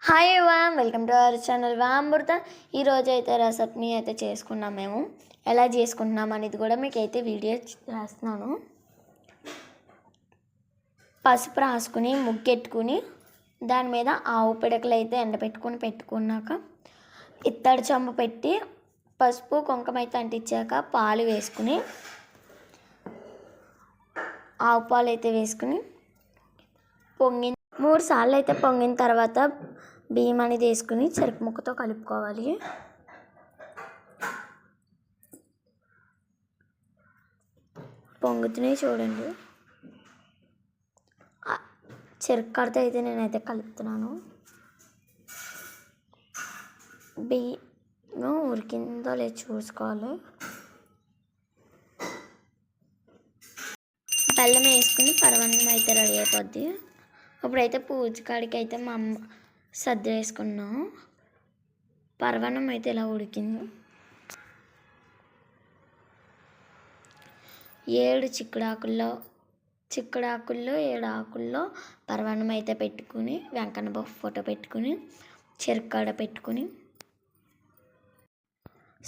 Hi everyone, welcome to our channel వామృత. ఈరోజు అయితే రసప్ని అయితే చేసుకున్నాం. మేము ఎలా చేసుకుంటున్నాం అనేది కూడా మీకు అయితే వీడియో రాస్తున్నాను. పసుపు రాసుకుని ముగ్గెట్టుకుని దాని మీద ఆవు పిడకలు అయితే పెట్టుకున్నాక ఇత్తడి చెంబు పెట్టి పసుపు కుంకుమ అయితే అంటించాక పాలు వేసుకుని ఆవు పాలు అయితే వేసుకుని పొంగి 3 సార్లు అయితే పొంగిన తర్వాత బియ్యం అనేది వేసుకుని చెరుకు ముక్కతో కలుపుకోవాలి. పొంగుతున్నాయి చూడండి. చెరుకు కడితే అయితే నేనైతే కలుపుతున్నాను. బియ్యం ఉడికిందో లేదో చూసుకోవాలి. బెల్లం వేసుకుని పరమాన్నం అయితే రెడీ అయిపోద్ది. ఇప్పుడైతే పూజ కాడికి అయితే మా అమ్మ సర్ది వేసుకున్నాం. పరమాన్నం అయితే ఇలా ఉడికింది. 7 చిక్కుడాకుల్లో 7 ఆకుల్లో పరమాన్నం అయితే పెట్టుకుని వెంకన్న బాబు ఫోటో పెట్టుకుని చెరుకాడ పెట్టుకుని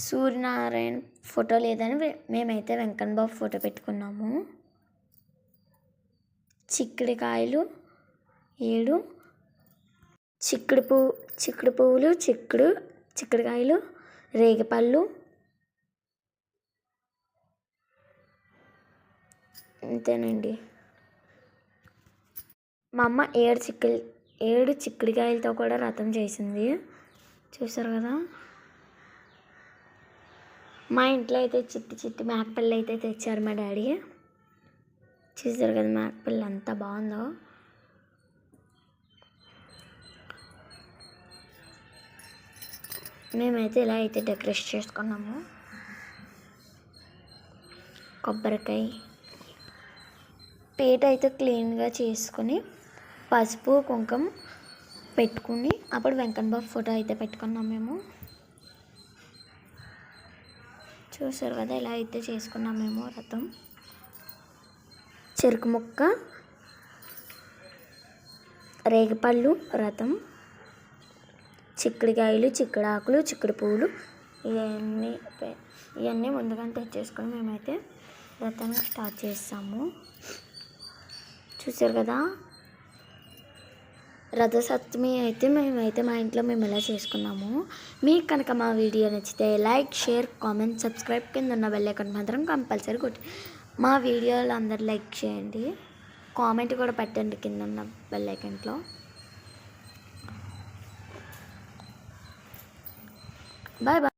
సూర్యనారాయణ ఫోటో లేదని మేమైతే వెంకన్న బాబు ఫోటో పెట్టుకున్నాము. చిక్కుడుకాయలు 7, చిక్కుడు పువ్వులు, చిక్కుడుకాయలు, రేగిపళ్ళు, అంతేనండి. మా అమ్మ 7 చిక్కుడుకాయలతో కూడా రథం చేసింది. చూసారు కదా. మా ఇంట్లో అయితే చిట్టి మేకపిల్ల అయితే తెచ్చారు మా డాడీ. చూసారు కదా మేకపిల్ల ఎంత బాగుందో. మేమైతే ఇలా అయితే డెకరేట్ చేసుకున్నాము. కొబ్బరికాయ పీట అయితే క్లీన్గా చేసుకుని పసుపు కుంకుమ పెట్టుకుని అప్పుడు వెంకన్న బాబు ఫోటో అయితే పెట్టుకున్నాం మేము. చూసారు కదా ఇలా అయితే చేసుకున్నాం మేము రథం. చెరుకు ముక్క, రేగిపళ్ళు, రథం, చిక్కుడుకాయలు, చిక్కుడాకులు, చిక్కుడు పువ్వులు ఇవన్నీ ముందుగానే తెచ్చేసుకొని మేమైతే రథాన్ని స్టార్ట్ చేస్తాము. చూసారు కదా. రథసప్తమి అయితే మేమైతే మా ఇంట్లో మేము ఎలా చేసుకున్నాము. మీకు కనుక మా వీడియో నచ్చితే లైక్, షేర్, కామెంట్, సబ్స్క్రైబ్, కింద ఉన్న బెల్ ఐకాన్ మాత్రం కంపల్సరీ కొట్టి మా వీడియోలు అందరు లైక్ చేయండి. కామెంట్ కూడా పెట్టండి కింద ఉన్న బెల్ ఐకాన్లో. Bye bye.